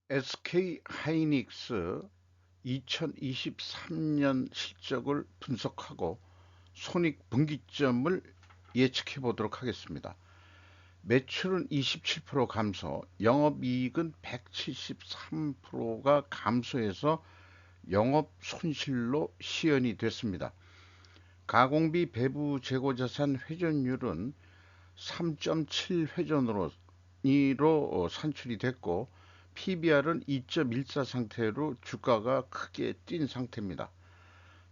SK 하이닉스 2023년 실적을 분석하고 손익분기점을 예측해 보도록 하겠습니다. 매출은 27% 감소, 영업이익은 173%가 감소해서 영업 손실로 시현이 됐습니다. 가공비 배부 재고자산 회전율은 3.7회전으로 산출이 됐고 PBR은 2.14 상태로 주가가 크게 뛴 상태입니다.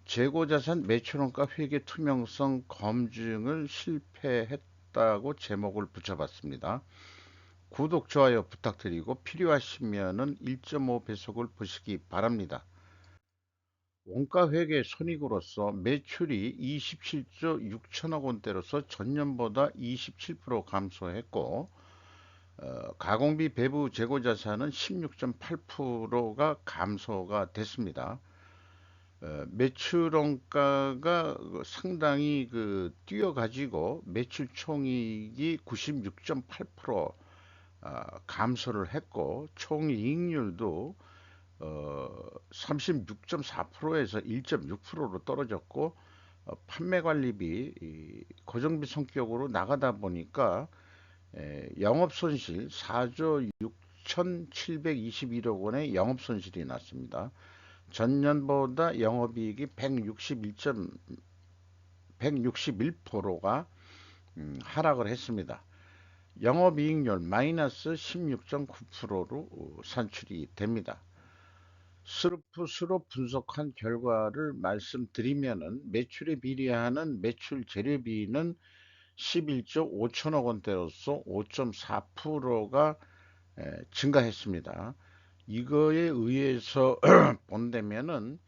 재고자산 매출원가 회계 투명성 검증을 실패했다고 제목을 붙여봤습니다. 구독, 좋아요 부탁드리고 필요하시면 1.5배속을 보시기 바랍니다. 원가 회계 손익으로서 매출이 27조 6천억 원대로서 전년보다 27% 감소했고 가공비 배부 재고자산은 16.8%가 감소가 됐습니다. 매출 원가가 상당히 뛰어가지고 매출 총이익이 96.8% 감소를 했고 총이익률도 36.4%에서 1.6%로 떨어졌고 판매관리비 고정비 성격으로 나가다 보니까 영업손실 4조 6,721억 원의 영업손실이 났습니다. 전년보다 영업이익이 161%가 하락을 했습니다. 영업이익률 마이너스 16.9%로 산출이 됩니다. 스루프스로 분석한 결과를 말씀드리면은 매출에 비례하는 매출 재료비는 11조 5천억 원대로서 5.4%가 증가했습니다. 이거에 의해서 본다면은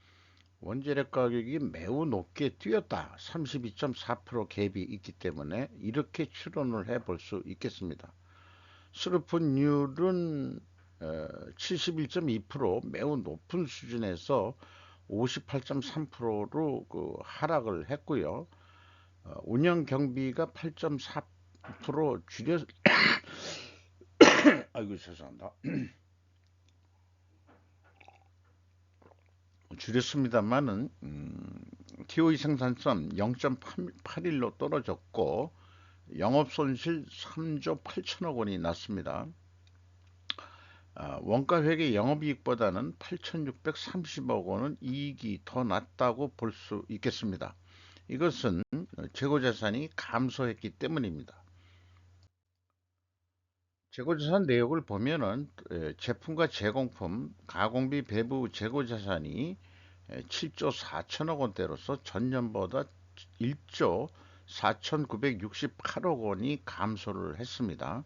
원재료 가격이 매우 높게 뛰었다. 32.4% 갭이 있기 때문에 이렇게 추론을 해볼 수 있겠습니다. 수르프율은 71.2% 매우 높은 수준에서 58.3%로 하락을 했고요. 운영 경비가 8.4% 아이고 죄송합니다. 줄였습니다만은 TOE 생산성 0.81로 떨어졌고 영업손실 3조 8천억 원이 났습니다. 원가회계 영업이익보다는 8,630억 원은 이익이 더 낮다고 볼 수 있겠습니다. 이것은 재고자산이 감소했기 때문입니다. 재고자산 내역을 보면은 제품과 제공품, 가공비 배부 재고자산이 7조 4천억 원대로서 전년보다 1조 4,968억 원이 감소를 했습니다.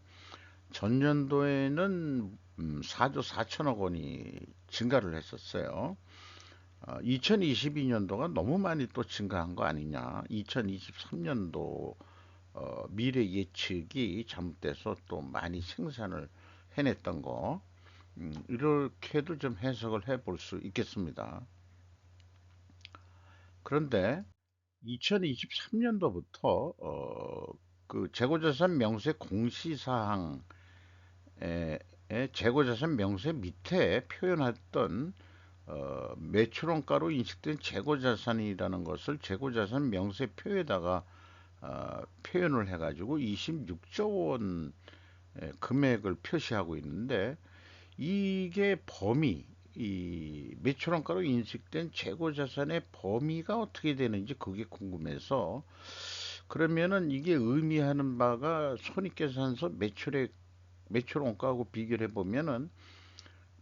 전년도에는 4조 4천억 원이 증가를 했었어요. 2022년도가 너무 많이 또 증가한 거 아니냐. 2023년도 미래 예측이 잘못돼서 또 많이 생산을 해냈던 거. 이렇게도 좀 해석을 해볼 수 있겠습니다. 그런데 2023년도부터 그 재고자산 명세 공시사항에 재고자산 명세 밑에 표현했던 매출원가로 인식된 재고자산이라는 것을 재고자산 명세표에다가 표현을 해가지고 26조 원 금액을 표시하고 있는데 이게 이 매출원가로 인식된 재고자산의 범위가 어떻게 되는지 그게 궁금해서 그러면은 이게 의미하는 바가 손익계산서 매출 원가하고 비교를 해보면은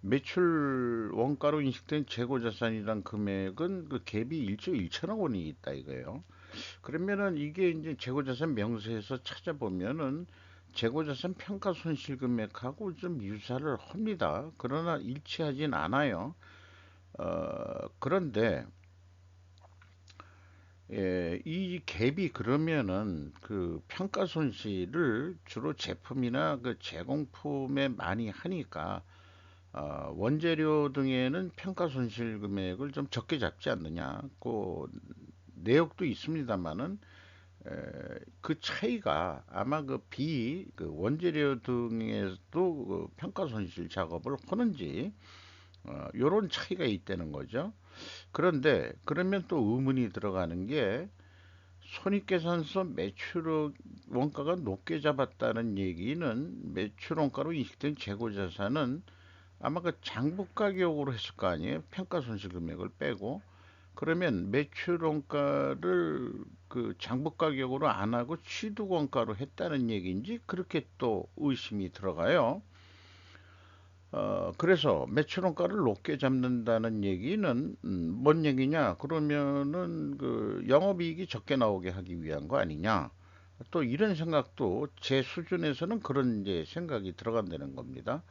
매출 원가로 인식된 재고자산이란 금액은 그 갭이 1조 1천억 원이 있다 이거예요. 그러면은 이게 이제 재고자산 명세에서 찾아보면은 재고자산 평가 손실 금액하고 좀 유사를 합니다. 그러나 일치하진 않아요. 그런데 이 갭이 그러면은 그 평가 손실을 주로 제품이나 그 제공품에 많이 하니까 원재료 등에는 평가 손실 금액을 좀 적게 잡지 않느냐. 그 내역도 있습니다만은 그 차이가 아마 그 원재료 등에서도 그 평가 손실 작업을 하는지 요런 차이가 있다는 거죠. 그런데 그러면 또 의문이 들어가는 게 손익계산서 매출 원가가 높게 잡았다는 얘기는 매출 원가로 인식된 재고자산은 아마 그 장부 가격으로 했을 거 아니에요. 평가 손실 금액을 빼고. 그러면 매출 원가를 그 장부 가격으로 안 하고 취득 원가로 했다는 얘기인지 그렇게 또 의심이 들어가요. 그래서 매출 원가를 높게 잡는다는 얘기는 뭔 얘기냐? 그러면은 그 영업이익이 적게 나오게 하기 위한 거 아니냐? 또 이런 생각도 제 수준에서는 그런 이제 생각이 들어간다는 겁니다.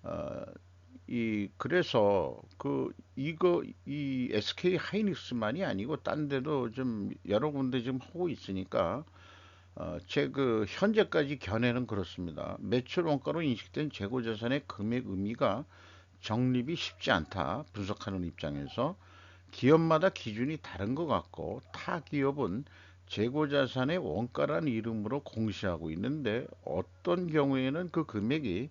어, 그래서 이 SK 하이닉스만이 아니고 딴 데도 좀 여러 군데 지금 하고 있으니까 제 현재까지 견해는 그렇습니다. 매출 원가로 인식된 재고자산의 금액 의미가 정립이 쉽지 않다. 분석하는 입장에서 기업마다 기준이 다른 것 같고 타 기업은 재고자산의 원가란 이름으로 공시하고 있는데 어떤 경우에는 그 금액이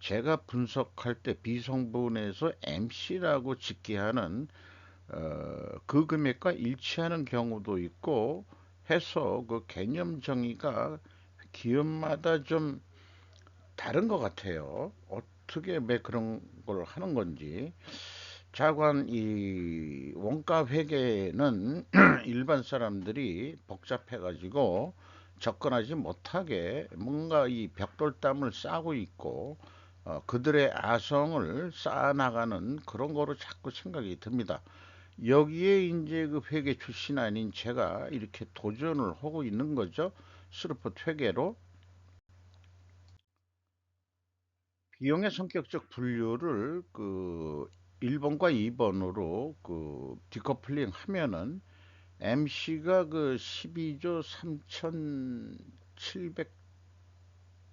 제가 분석할 때 비성분에서 MC라고 짓게 하는 그 금액과 일치하는 경우도 있고 해서 그 개념 정의가 기업마다 좀 다른 것 같아요. 어떻게 왜 그런 걸 하는 건지. 자관 이 원가 회계는 일반 사람들이 복잡해가지고 접근하지 못하게 뭔가 이 벽돌담을 싸고 있고 그들의 아성을 쌓아나가는 그런 거로 자꾸 생각이 듭니다. 여기에 이제 그 회계 출신 아닌 제가 이렇게 도전을 하고 있는 거죠. 스루프 회계로. 비용의 성격적 분류를 1번과 2번으로 디커플링 하면은 MC가 12조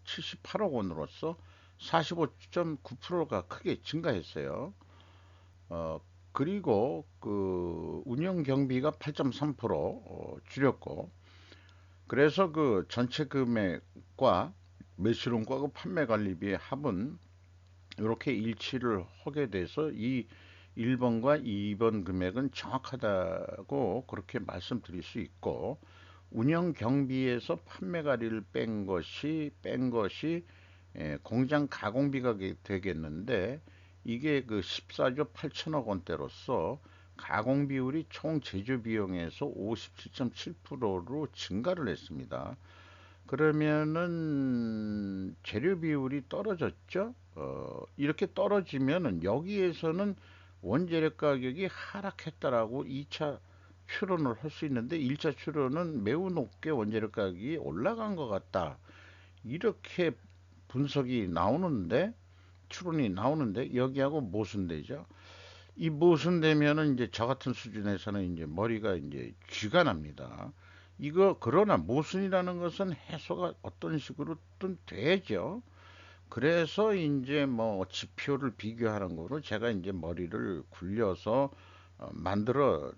3,778억 원으로서 45.9%가 크게 증가했어요. 어, 그리고 운영 경비가 8.3% 줄였고, 그래서 그 전체 금액과 매출원가 판매 관리비의 합은 이렇게 일치를 하게 돼서 이 1번과 2번 금액은 정확하다고 그렇게 말씀드릴 수 있고, 운영 경비에서 판매 관리를 뺀 것이 공장 가공비가 되겠는데, 이게 14조 8천억 원대로서 가공 비율이 총 제조 비용에서 57.7%로 증가를 했습니다. 그러면은 재료 비율이 떨어졌죠. 이렇게 떨어지면은 여기에서는 원재료 가격이 하락했다라고 2차 추론을 할 수 있는데 1차 추론은 매우 높게 원재료 가격이 올라간 것 같다. 이렇게 분석이 나오는데 추론이 나오는데 여기하고 모순되죠. 이 모순되면은 이제 저 같은 수준에서는 이제 머리가 이제 쥐가 납니다. 그러나 모순이라는 것은 해소가 어떤 식으로든 되죠. 그래서 이제 뭐 지표를 비교하는 거로 제가 이제 머리를 굴려서 만들어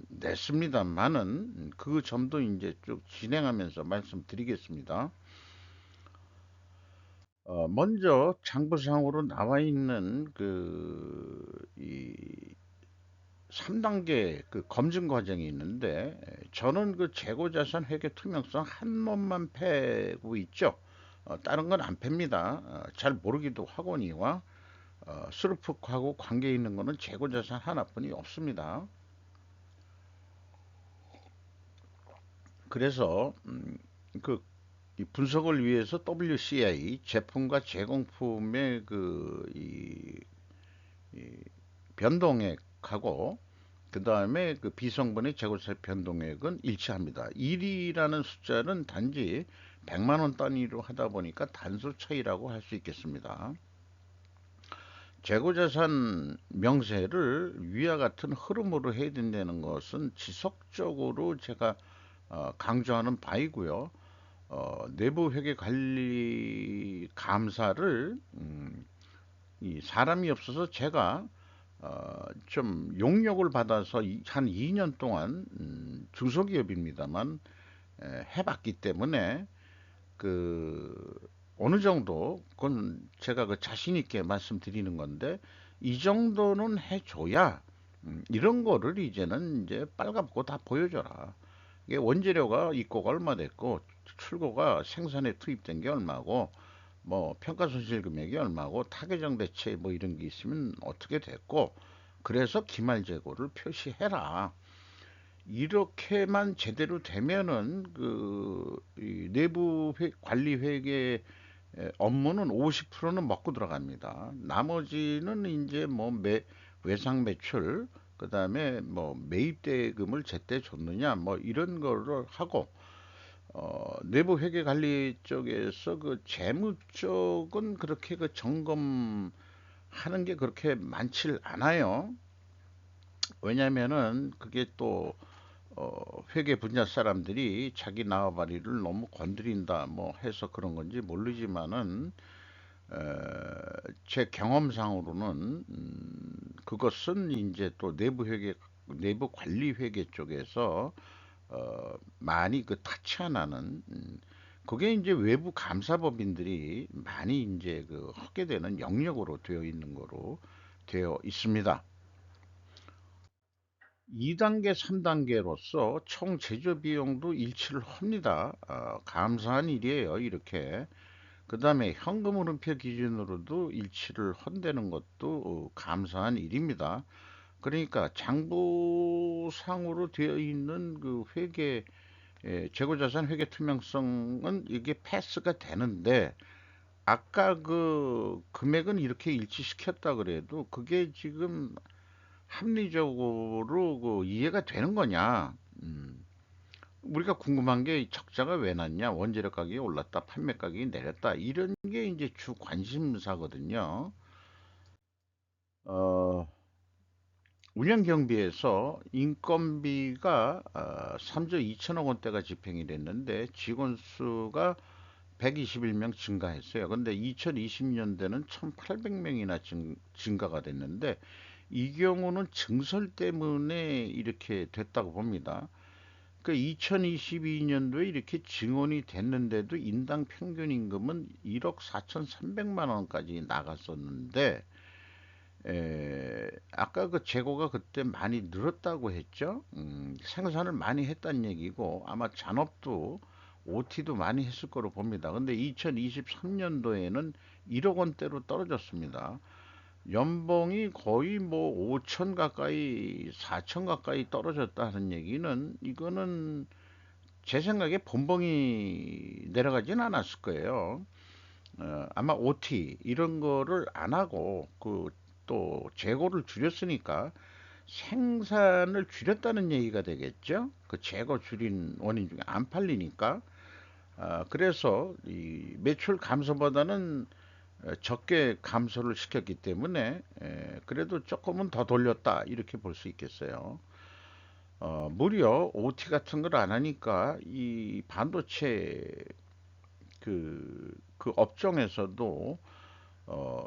냈습니다만은 그 점도 이제 쭉 진행하면서 말씀드리겠습니다. 먼저 장부상으로 나와 있는 이 3단계 검증 과정이 있는데 저는 재고자산 회계 투명성 한 놈만 패고 있죠. 다른 건 안 팹니다. 잘 모르기도 하거니와 스루프하고 관계 있는 거는 재고자산 하나뿐이 없습니다. 그래서 그 이 분석을 위해서 WCI 제품과 제공품의 이 변동액하고 그 다음에 비성분의 재고세 변동액은 일치합니다. 1이라는 숫자는 단지 100만 원 단위로 하다 보니까 단수 차이라고 할 수 있겠습니다. 재고자산 명세를 위와 같은 흐름으로 해야 된다는 것은 지속적으로 제가 강조하는 바이고요. 내부 회계 관리 감사를 이 사람이 없어서 제가 좀 용역을 받아서 한 2년 동안 중소기업입니다만 해봤기 때문에 그 어느 정도 그건 제가 그 자신 있게 말씀드리는 건데 이 정도는 해줘야 이런 거를 이제는 이제 빨갛고 다 보여줘라. 이게 원재료가 입고가 얼마 됐고 출고가 생산에 투입된 게 얼마고 뭐 평가 손실 금액이 얼마고 타개정 대체 뭐 이런 게 있으면 어떻게 됐고 그래서 기말 재고를 표시해라. 이렇게만 제대로 되면은 그이 내부 관리 회계 업무는 50%는 먹고 들어갑니다. 나머지는 이제 뭐 외상 매출, 그다음에 뭐 매입 대금을 제때 줬느냐, 뭐 이런 거를 하고 내부 회계 관리 쪽에서 그 재무 쪽은 그렇게 그 점검하는 게 그렇게 많질 않아요. 왜냐면은 그게 또 회계 분야 사람들이 자기 나와바리를 너무 건드린다 뭐 해서 그런 건지 모르지만은 제 경험상으로는 그것은 이제 또 내부 관리 회계 쪽에서 많이 그 타치 안 하는 그게 이제 외부 감사법인들이 많이 이제 그 하게 되는 영역으로 되어 있는 거로 되어 있습니다. 2단계, 3단계로서 총 제조 비용도 일치를 합니다. 감사한 일이에요, 이렇게. 그 다음에 현금 흐름표 기준으로도 일치를 한다는 것도 감사한 일입니다. 그러니까 장부상으로 되어 있는 그 재고자산 회계 투명성은 이게 패스가 되는데, 아까 그 금액은 이렇게 일치시켰다 그래도 그게 지금 합리적으로 그 이해가 되는 거냐? 우리가 궁금한 게 적자가 왜 났냐? 원재료 가격이 올랐다, 판매 가격이 내렸다. 이런 게 이제 주 관심사거든요. 어, 운영 경비에서 인건비가 3조 2천억 원대가 집행이 됐는데 직원 수가 121명 증가했어요. 근데 2020년대는 1,800명이나 증가가 됐는데 이 경우는 증설 때문에 이렇게 됐다고 봅니다. 그 2022년도에 이렇게 증원이 됐는데도 인당 평균 임금은 1억 4,300만 원까지 나갔었는데 아까 그 재고가 그때 많이 늘었다고 했죠. 생산을 많이 했다는 얘기고 아마 잔업도 OT도 많이 했을 거로 봅니다. 근데 2023년도에는 1억 원대로 떨어졌습니다. 연봉이 거의 뭐 5천 가까이 4천 가까이 떨어졌다 는 얘기는 이거는 제 생각에 본봉이 내려가진 않았을 거예요. 아마 OT 이런 거를 안 하고 그 또 재고를 줄였으니까 생산을 줄였다는 얘기가 되겠죠. 그 재고 줄인 원인 중에 안 팔리니까. 그래서 이 매출 감소보다는 적게 감소를 시켰기 때문에 그래도 조금은 더 돌렸다 이렇게 볼 수 있겠어요. 무려 OT 같은 걸 안 하니까 이 반도체 그 업종에서도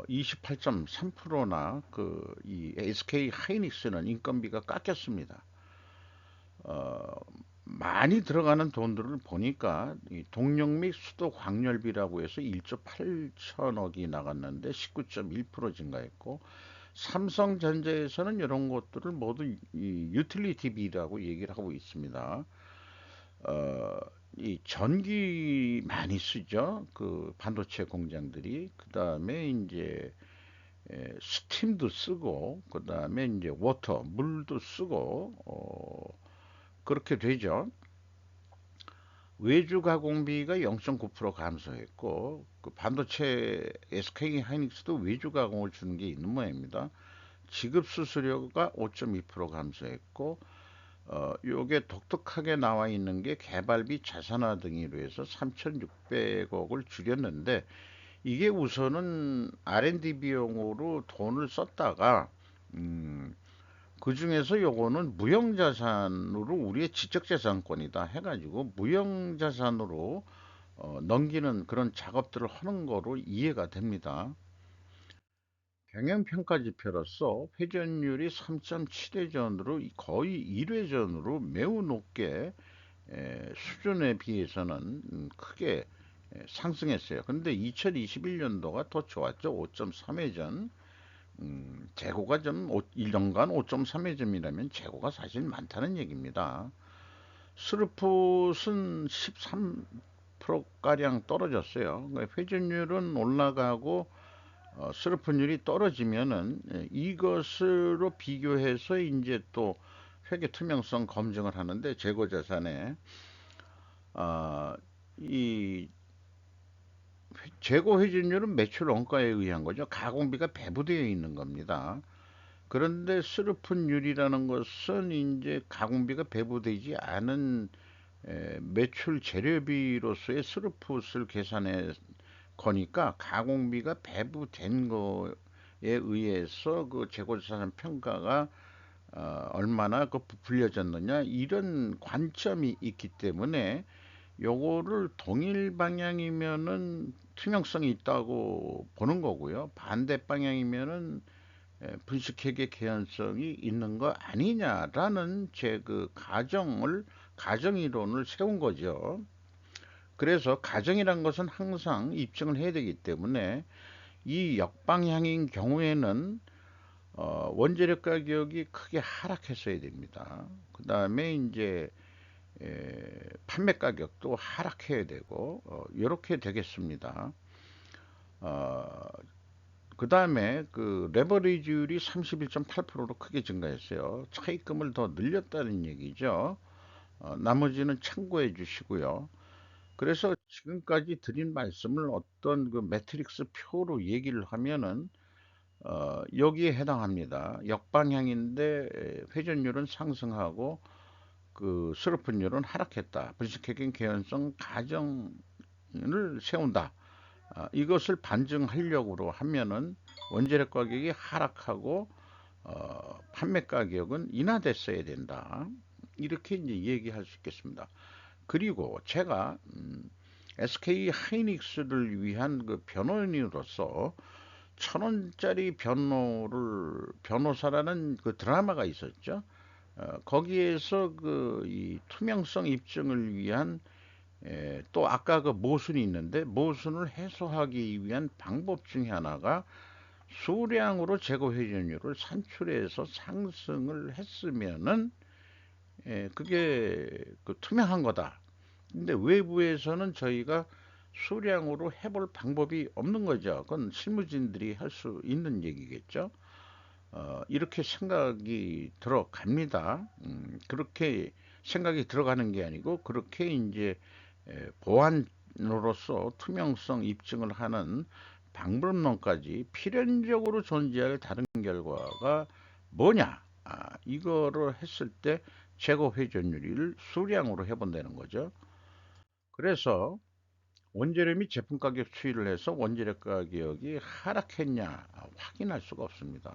28.3%나 그 이 SK 하이닉스는 인건비가 깎였습니다. 어, 많이 들어가는 돈들을 보니까 이 동력 및 수도 광열비라고 해서 1조 8천억이 나갔는데 19.1% 증가했고 삼성전자에서는 이런 것들을 모두 이 유틸리티비라고 얘기를 하고 있습니다. 어, 이 전기 많이 쓰죠. 그 반도체 공장들이. 그 다음에 이제 스팀도 쓰고, 그 다음에 이제 워터, 물도 쓰고, 그렇게 되죠. 외주 가공비가 0.9% 감소했고, 그 반도체 SK 하이닉스도 외주 가공을 주는 게 있는 모양입니다. 지급 수수료가 5.2% 감소했고, 요게 독특하게 나와 있는 게 개발비 자산화 등으로 해서 3,600억을 줄였는데 이게 우선은 R&D 비용으로 돈을 썼다가 그 중에서 요거는 무형자산으로 우리의 지적재산권이다 해가지고 무형자산으로 넘기는 그런 작업들을 하는 거로 이해가 됩니다. 경영평가지표로서 회전율이 3.7회전으로 거의 1회전으로 매우 높게 수준에 비해서는 크게 상승했어요. 근데 2021년도가 더 좋았죠. 5.3회전. 재고가 좀 1년간 5.3회점이라면 재고가 사실 많다는 얘기입니다. 스루풋은 13%가량 떨어졌어요. 그러니까 회전율은 올라가고 스루풋율이 떨어지면은 이것으로 비교해서 이제 또 회계 투명성 검증을 하는데 재고 자산에 아, 이 재고 회전율은 매출 원가에 의한 거죠. 가공비가 배부되어 있는 겁니다. 그런데 스루풋율이라는 것은 이제 가공비가 배부되지 않은 매출 재료비로서의 스루풋을 계산해 거니까 가공비가 배부된 거에 의해서 그 재고자산 평가가 얼마나 그 부풀려졌느냐 이런 관점이 있기 때문에 요거를 동일 방향이면은 투명성이 있다고 보는 거고요. 반대 방향이면은 분식회계 개연성이 있는 거 아니냐라는 제 그 가정이론을 세운 거죠. 그래서 가정이란 것은 항상 입증을 해야 되기 때문에 이 역방향인 경우에는 원재료 가격이 크게 하락했어야 됩니다. 그 다음에 이제 판매 가격도 하락해야 되고 이렇게 되겠습니다. 어, 그 다음에 그 레버리지율이 31.8%로 크게 증가했어요. 차입금을 더 늘렸다는 얘기죠. 나머지는 참고해 주시고요. 그래서 지금까지 드린 말씀을 어떤 그 매트릭스 표로 얘기를 하면은 여기에 해당합니다. 역방향인데 회전율은 상승하고 그 스루픈율은 하락했다. 분식회계 개연성 가정을 세운다. 이것을 반증하려고 하면은 원재료 가격이 하락하고 판매 가격은 인하됐어야 된다. 이렇게 이제 얘기할 수 있겠습니다. 그리고 제가 SK 하이닉스를 위한 그 변호인으로서 1,000원짜리 변호사라는 그 드라마가 있었죠. 거기에서 그 이 투명성 입증을 위한 또 아까 그 모순이 있는데 모순을 해소하기 위한 방법 중에 하나가 수량으로 재고 회전율을 산출해서 상승을 했으면은 그게 그 투명한 거다. 근데 외부에서는 저희가 수량으로 해볼 방법이 없는 거죠. 그건 실무진들이 할 수 있는 얘기겠죠. 이렇게 생각이 들어갑니다. 그렇게 생각이 들어가는 게 아니고 그렇게 이제 보안으로서 투명성 입증을 하는 방법론까지 필연적으로 존재할 다른 결과가 뭐냐? 이거를 했을 때 재고 회전율을 수량으로 해본다는 거죠. 그래서 원재료 및 제품 가격 추이를 해서 원재료 가격이 하락했냐 확인할 수가 없습니다.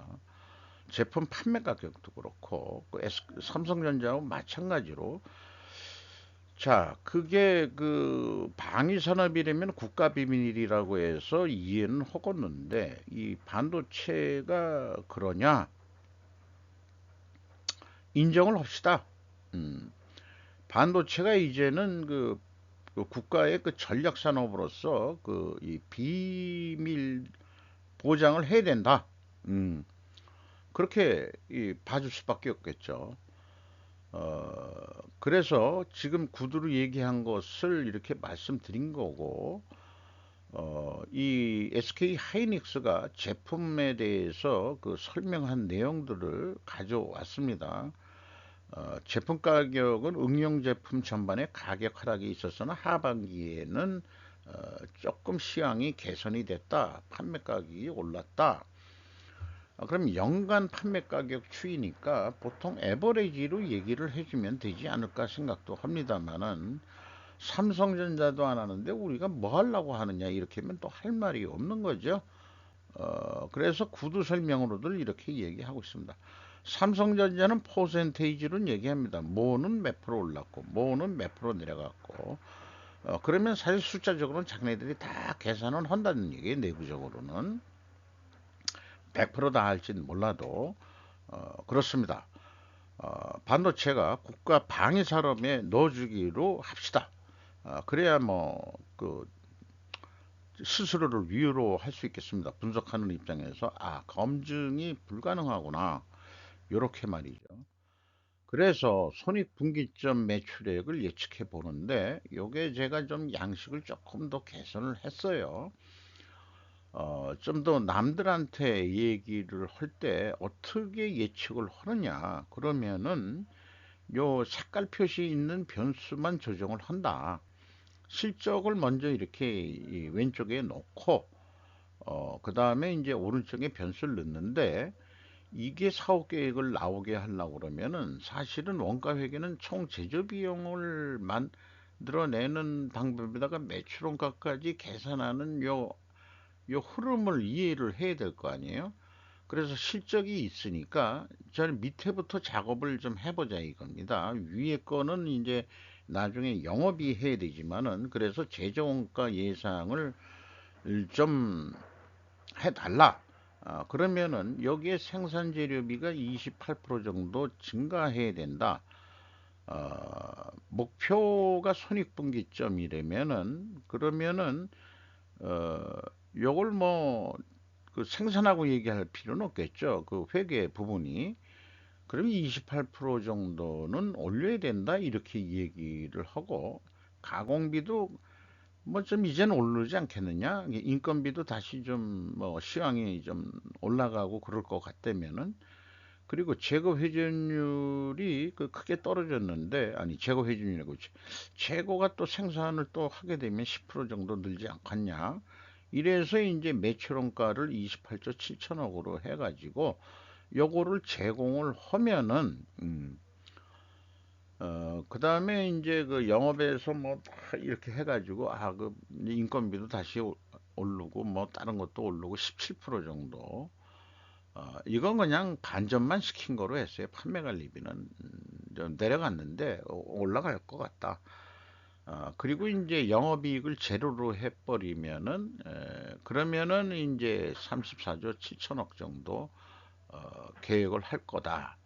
제품 판매 가격도 그렇고 삼성전자와 마찬가지로 자 그게 그 방위 산업이라면 국가 비밀이라고 해서 이해는 하겠는데 이 반도체가 그러냐 인정을 합시다. 음, 반도체가 이제는 그 국가의 그 전략 산업으로서 그 이 비밀 보장을 해야 된다. 음, 그렇게 봐줄 수밖에 없겠죠. 그래서 지금 구두로 얘기한 것을 이렇게 말씀드린 거고, 이 SK 하이닉스가 제품에 대해서 그 설명한 내용들을 가져왔습니다. 제품 가격은 응용 제품 전반에 가격 하락이 있었으나 하반기에는 조금 시황이 개선이 됐다. 판매 가격이 올랐다. 그럼 연간 판매 가격 추이니까 보통 에버리지로 얘기를 해주면 되지 않을까 생각도 합니다만은 삼성전자도 안 하는데 우리가 뭐 하려고 하느냐 이렇게 하면 또 할 말이 없는 거죠. 그래서 구두 설명으로들 이렇게 얘기하고 있습니다. 삼성전자는 퍼센테이지로 얘기합니다. 뭐는 몇 프로 올랐고 뭐는 몇 프로 내려갔고 그러면 사실 숫자적으로는 자기네들이 다 계산은 한다는 얘기예요. 내부적으로는 100%다 할지는 몰라도 그렇습니다. 반도체가 국가 방위 산업에 넣어주기로 합시다. 그래야 그 스스로를 위로할 수 있겠습니다. 분석하는 입장에서 검증이 불가능하구나. 요렇게 말이죠. 그래서 손익분기점 매출액을 예측해 보는데 요게 제가 좀 양식을 조금 더 개선을 했어요. 좀 더 남들한테 얘기를 할 때 어떻게 예측을 하느냐 그러면은 요 색깔 표시 있는 변수만 조정을 한다. 실적을 먼저 이렇게 왼쪽에 놓고 그 다음에 이제 오른쪽에 변수를 넣는데 이게 사업 계획을 나오게 하려고 그러면은 사실은 원가 회계는 총 제조 비용을 만들어내는 방법에다가 매출 원가까지 계산하는 요 흐름을 이해를 해야 될 거 아니에요. 그래서 실적이 있으니까 저는 밑에부터 작업을 좀 해보자 이겁니다. 위에 거는 이제 나중에 영업이 해야 되지만은 그래서 제조원가 예상을 좀 해달라. 그러면은 여기에 생산 재료비가 28% 정도 증가해야 된다. 목표가 손익분기점이라면은 그러면은 어, 요걸 그 생산하고 얘기할 필요는 없겠죠. 그 회계 부분이. 그럼 28% 정도는 올려야 된다. 이렇게 얘기를 하고 가공비도 좀 이제는 오르지 않겠느냐? 인건비도 다시 좀 시황이 좀 올라가고 그럴 것 같다면은 그리고 재고 회전율이 그 크게 떨어졌는데 아니 재고 회전율이고 재고가 또 생산을 또 하게 되면 10% 정도 늘지 않겠냐? 이래서 이제 매출원가를 28조 7천억으로 해가지고 요거를 제공을 하면은 그 다음에 이제 그 영업에서 다 이렇게 해가지고 그 인건비도 다시 오르고 다른 것도 오르고 17% 정도. 이건 그냥 반전만 시킨 거로 했어요. 판매 관리비는 좀 내려갔는데 올라갈 것 같다. 그리고 이제 영업이익을 제로로 해버리면은 그러면은 이제 34조 7천억 정도 계획을 할 거다.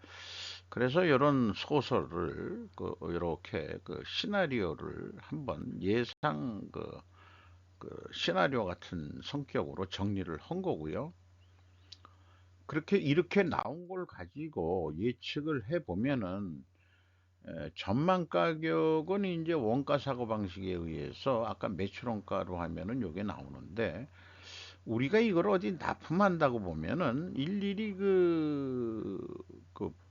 그래서 이런 소설을 이렇게 그 시나리오를 한번 예상 그 시나리오 같은 성격으로 정리를 한 거고요. 그렇게 이렇게 나온 걸 가지고 예측을 해 보면은 전망 가격은 이제 원가 사고 방식에 의해서 아까 매출 원가로 하면은 요게 나오는데 우리가 이걸 어디 납품한다고 보면은 일일이 그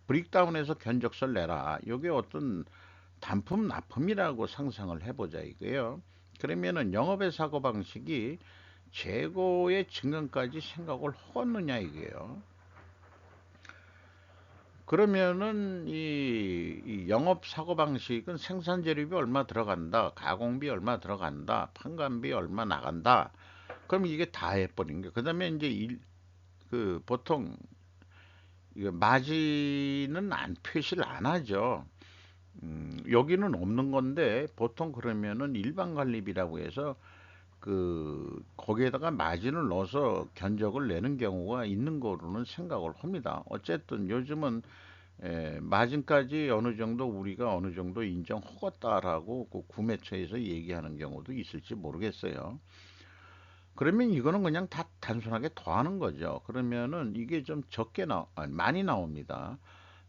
브릭다운해서 견적서를 내라. 요게 어떤 단품 납품이라고 상상을 해보자 이거예요. 그러면은 영업의 사고 방식이 재고의 증감까지 생각을 하겠느냐 이게요. 그러면은 이 영업 사고 방식은 생산 재료비 얼마 들어간다, 가공비 얼마 들어간다, 판관비 얼마 나간다. 그럼 이게 다 해버린 게. 그다음에 이제 그 보통 이거 마진은 안 표시를 안 하죠. 여기는 없는 건데 보통 그러면은 일반 관리비라고 해서 거기에다가 마진을 넣어서 견적을 내는 경우가 있는 거로는 생각을 합니다. 어쨌든 요즘은 마진까지 어느 정도 우리가 어느 정도 인정하겠다라고 그 구매처에서 얘기하는 경우도 있을지 모르겠어요. 그러면 이거는 그냥 다 단순하게 더하는 거죠. 그러면은 이게 좀 아니, 많이 나옵니다.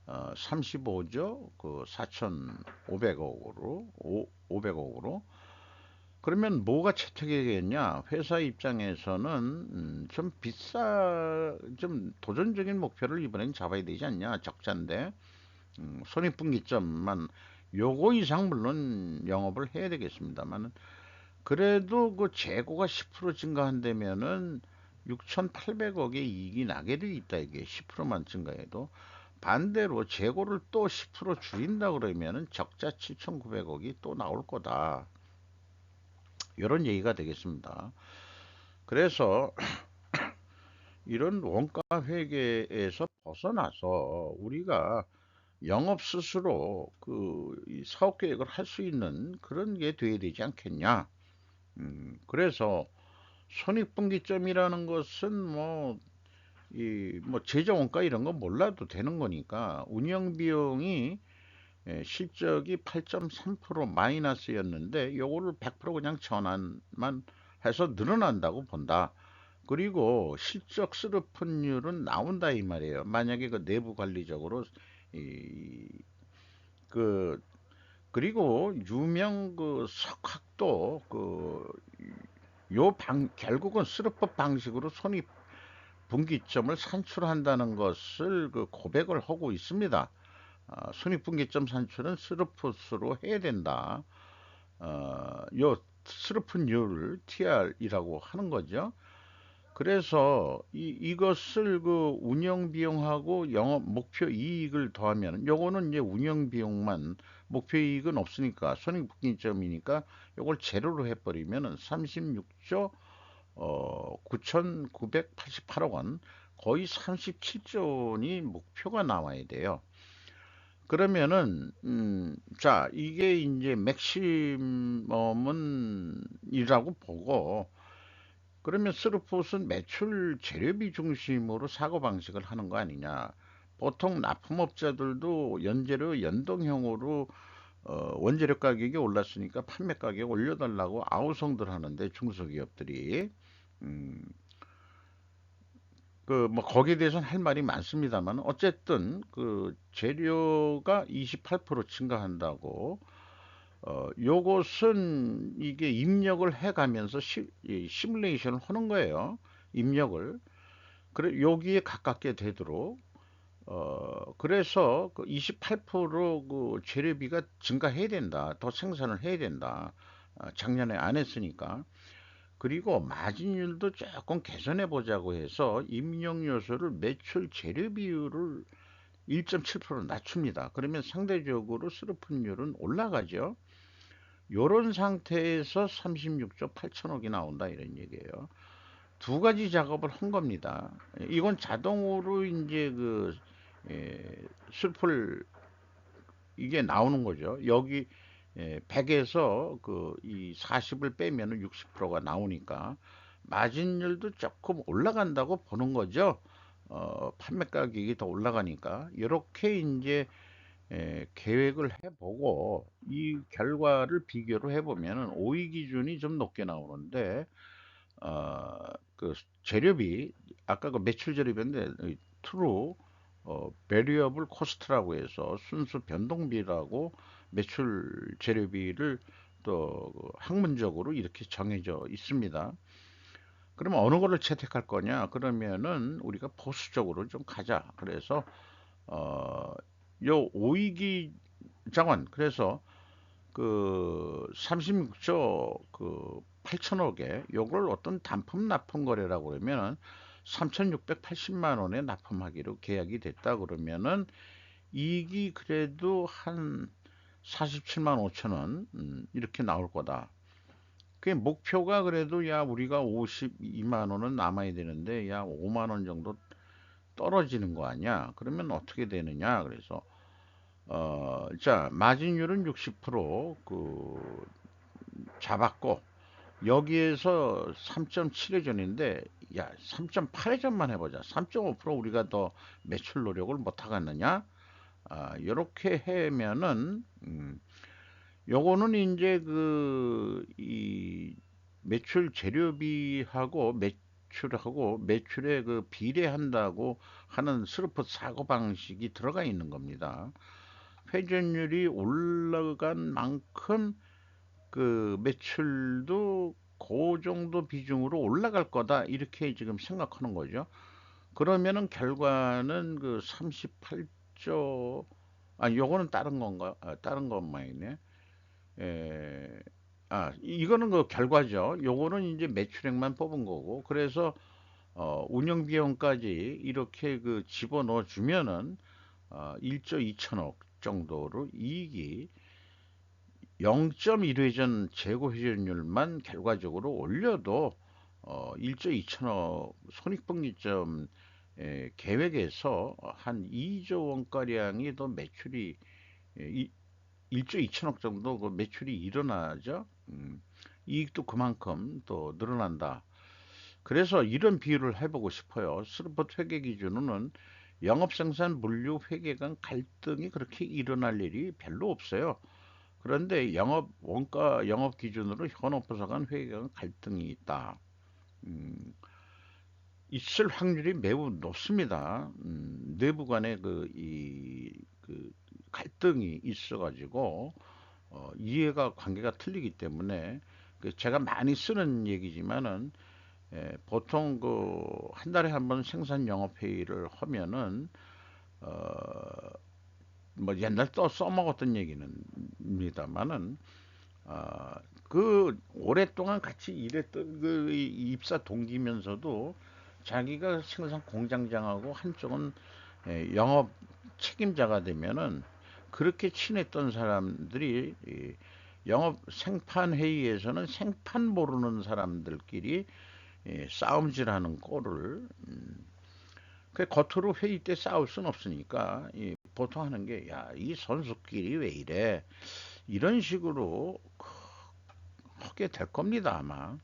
35조 그 4,500억으로 500억으로 그러면 뭐가 채택이겠냐? 회사 입장에서는 좀 도전적인 목표를 이번엔 잡아야 되지 않냐? 적자인데 손익분기점만 요거 이상 물론 영업을 해야 되겠습니다만 그래도 그 재고가 10% 증가한다면은 6,800억의 이익이 나게 돼 있다 이게 10%만 증가해도 반대로 재고를 또 10% 줄인다 그러면은 적자 7,900억이 또 나올 거다. 이런 얘기가 되겠습니다. 그래서 이런 원가 회계에서 벗어나서 우리가 영업 스스로 이 사업 계획을 할 수 있는 그런 게 돼야 되지 않겠냐. 그래서 손익분기점이라는 것은 이 뭐 제조 원가 이런 거 몰라도 되는 거니까 운영 비용이 실적이 8.3% 마이너스였는데 요거를 100% 그냥 전환만 해서 늘어난다고 본다. 그리고 실적 수르푼율은 나온다 이 말이에요. 만약에 그 내부 관리적으로 이 그 그리고 유명 그 석학도 그 요 방 결국은 스루프 방식으로 손익 분기점을 산출한다는 것을 그 고백을 하고 있습니다. 손익분기점 산출은 스루풋으로 해야 된다. 요 스루풋율 TR이라고 하는 거죠. 그래서 이것을 그 운영 비용하고 영업 목표 이익을 더하면 요거는 이제 운영 비용만 목표 이익은 없으니까 손익분기점이니까 요걸 제로로 해버리면은 36조 9,988억 원 거의 37조 원이 목표가 나와야 돼요. 그러면은 자 이게 이제 맥시멈은이라고 보고 그러면 스루풋은 매출 재료비 중심으로 사고방식을 하는 거 아니냐. 보통 납품업자들도 연재료 연동형으로 원재료 가격이 올랐으니까 판매 가격 올려달라고 아우성들 하는데 중소기업들이 음, 그 뭐 거기에 대해서는 할 말이 많습니다만 어쨌든 그 재료가 28% 증가한다고 요것은 이게 입력을 해가면서 이 시뮬레이션을 하는 거예요. 입력을. 그래 여기에 가깝게 되도록 그래서 그 28%그 재료비가 증가해야 된다. 더 생산을 해야 된다. 작년에 안 했으니까. 그리고 마진율도 조금 개선해 보자고 해서 입력 요소를 매출 재료 비율을 1.7% 낮춥니다. 그러면 상대적으로 수루푼율은 올라가죠. 요런 상태에서 36조 8천억이 나온다 이런 얘기예요. 두 가지 작업을 한 겁니다. 이건 자동으로 이제 그 술풀 이게 나오는 거죠. 여기 100에서 그 이 40을 빼면은 60%가 나오니까 마진율도 조금 올라간다고 보는 거죠. 판매 가격이 더 올라가니까 이렇게 이제 계획을 해보고 이 결과를 비교를 해보면은 오이 기준이 좀 높게 나오는데 어, 그 재료비 아까 그 매출 재료비인데 트루 베리어블 코스트라고 해서 순수 변동비라고 매출 재료비를 또그 학문적으로 이렇게 정해져 있습니다. 그러면 어느 거를 채택할 거냐? 그러면은 우리가 보수적으로 좀 가자. 그래서 어, 요 오이기 장원 그래서 그 36조 그 8천억에 요걸 어떤 단품 납품 거래라고 그러면은 3,680만 원에 납품하기로 계약이 됐다 그러면은 이익이 그래도 한 47만 5천 원 이렇게 나올 거다. 그게 목표가 그래도 야 우리가 52만 원은 남아야 되는데 야 5만 원 정도 떨어지는 거 아니야? 그러면 어떻게 되느냐? 그래서 자 마진율은 60%그 잡았고 여기에서 3.7회전인데 야 3.8회전만 해보자. 3.5% 우리가 더 매출 노력을 못 하겠느냐? 이렇게 하면은 요거는 이제 그 이 매출 재료비하고 매출하고 매출에 그 비례한다고 하는 스루프 사고 방식이 들어가 있는 겁니다. 회전율이 올라간 만큼 그 매출도 그 정도 비중으로 올라갈 거다 이렇게 지금 생각하는 거죠. 그러면은 결과는 그 38조 요거는 다른 건가? 다른 것만이네. 에, 이거는 그 결과죠. 요거는 이제 매출액만 뽑은 거고. 그래서 운영 비용까지 이렇게 그 집어넣어 주면은 1조 2천억 정도로 이익이 0.1회전 재고 회전율만 결과적으로 올려도 1조 2천억 손익분기점 계획에서 한 2조 원가량이 더 매출이 1조 2천억 정도 그 매출이 일어나죠. 이익도 그만큼 또 늘어난다. 그래서 이런 비유를 해보고 싶어요. 스루퍼 회계 기준으로는 영업생산 물류 회계 간 갈등이 그렇게 일어날 일이 별로 없어요. 그런데 영업 원가 영업 기준으로 현업부서 간 회계 간 갈등이 있다. 음, 있을 확률이 매우 높습니다. 내부 간의 그 갈등이 있어가지고 이해가 관계가 틀리기 때문에 그 제가 많이 쓰는 얘기지만은 보통 그 한 달에 한 번 생산 영업 회의를 하면은 어, 뭐 옛날 또 써먹었던 얘기는입니다만은 그 오랫동안 같이 일했던 그 입사 동기면서도 자기가 생산 공장장하고 한쪽은 영업 책임자가 되면은 그렇게 친했던 사람들이 영업 생판 회의에서는 생판 모르는 사람들끼리 싸움질하는 꼴을 그 겉으로 회의 때 싸울 순 없으니까 보통 하는 게 야, 이 선수끼리 왜 이래 이런 식으로 하게 될 겁니다 아마.